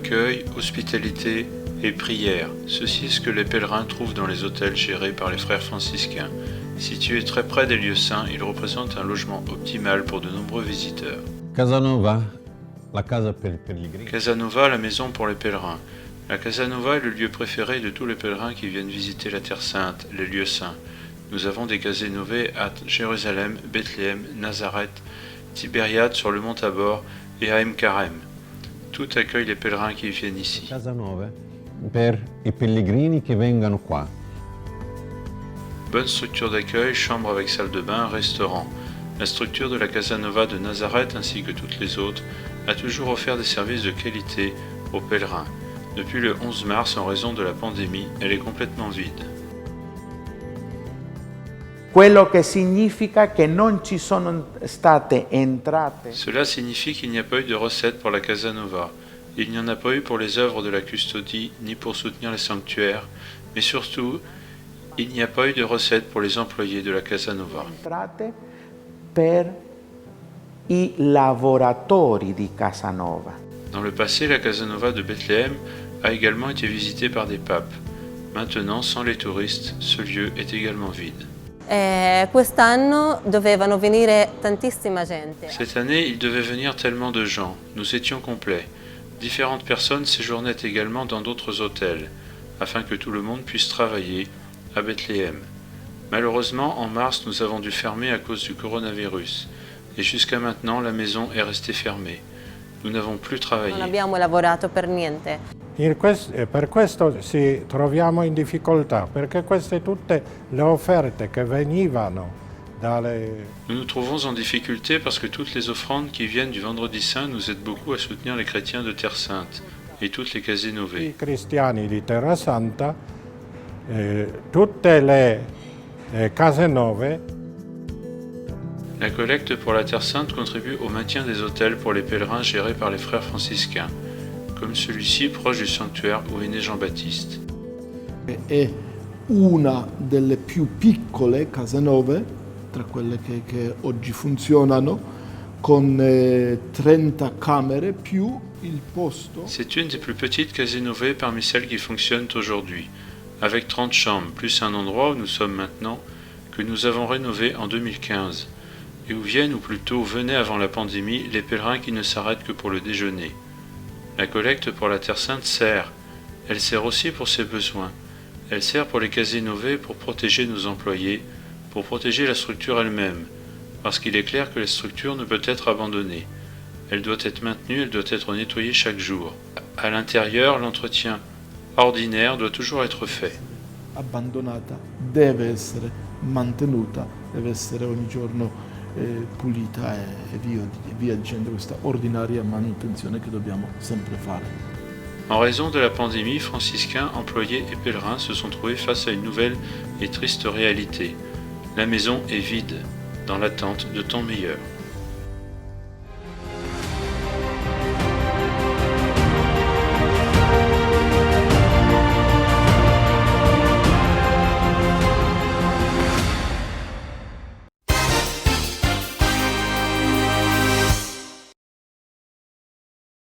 accueil, hospitalité et prière. Ceci est ce que les pèlerins trouvent dans les hôtels gérés par les frères franciscains. Situés très près des lieux saints, ils représentent un logement optimal pour de nombreux visiteurs. Casanova, la casa per i pellegrini. Casanova, la maison pour les pèlerins. La Casanova est le lieu préféré de tous les pèlerins qui viennent visiter la Terre Sainte, les lieux saints. Nous avons des Casanove à Jérusalem, Bethléem, Nazareth, Tibériade sur le mont Tabor et à Karem. Tout accueille les pèlerins qui viennent ici. Casanova per i pellegrini che vengono qua. Bonne structure d'accueil, chambre avec salle de bain, restaurant. La structure de la Casanova de Nazareth ainsi que toutes les autres a toujours offert des services de qualité aux pèlerins. Depuis le 11 mars, en raison de la pandémie, elle est complètement vide. Quello che significa che non ci sono state entrate. Cela signifie qu'il n'y a pas eu de recettes pour la Casanova. Il n'y en a pas eu pour les œuvres de la custodie, ni pour soutenir les sanctuaires, mais surtout, il n'y a pas eu de recettes pour les employés de la Casanova. Entrate per i lavoratori di Casanova. Dans le passé, la Casanova de Bethléem a également été visitée par des papes. Maintenant, sans les touristes, ce lieu est également vide. Quest'anno dovevano venire tantissima gente. Cette année, il devait venir tellement de gens. Nous étions complets. Différentes personnes séjournaient également dans d'autres hôtels, afin que tout le monde puisse travailler à Bethléem. Malheureusement, en mars, nous avons dû fermer à cause du coronavirus. Et jusqu'à maintenant, la maison est restée fermée. Nous n'avons plus travaillé. Non abbiamo lavorato per niente. Per questo ci troviamo in difficoltà, perché queste tutte le offerte che venivano dalle... Nous nous trouvons en difficulté parce que toutes les offrandes qui viennent du Vendredi Saint nous aident beaucoup à soutenir les chrétiens de Terre Sainte et toutes les Casanove. I cristiani di Terra Santa, tutte le Casanove. La collecte pour la Terre Sainte contribue au maintien des hôtels pour les pèlerins gérés par les frères franciscains, comme celui-ci proche du sanctuaire où est né Jean-Baptiste. È una delle più piccole Casanove, tra quelle che oggi funzionano, con 30 camere più il posto. C'est une des plus petites Casanove parmi celles qui fonctionnent aujourd'hui, avec 30 chambres, plus un endroit où nous sommes maintenant, que nous avons rénové en 2015, et où viennent, ou plutôt venaient avant la pandémie, les pèlerins qui ne s'arrêtent que pour le déjeuner. La collecte pour la Terre Sainte sert. Elle sert aussi pour ses besoins. Elle sert pour les Casanove pour protéger nos employés, pour protéger la structure elle-même, parce qu'il est clair que la structure ne peut être abandonnée. Elle doit être maintenue, elle doit être nettoyée chaque jour. À l'intérieur, l'entretien ordinaire doit toujours être fait. Abbandonata deve essere mantenuta, deve essere ogni giorno pulita e via dicendo, questa ordinaria manutenzione che dobbiamo sempre fare. En raison de la pandémie, franciscains, employés et pèlerins se sont trouvés face à une nouvelle et triste réalité. La maison est vide, dans l'attente de temps meilleurs.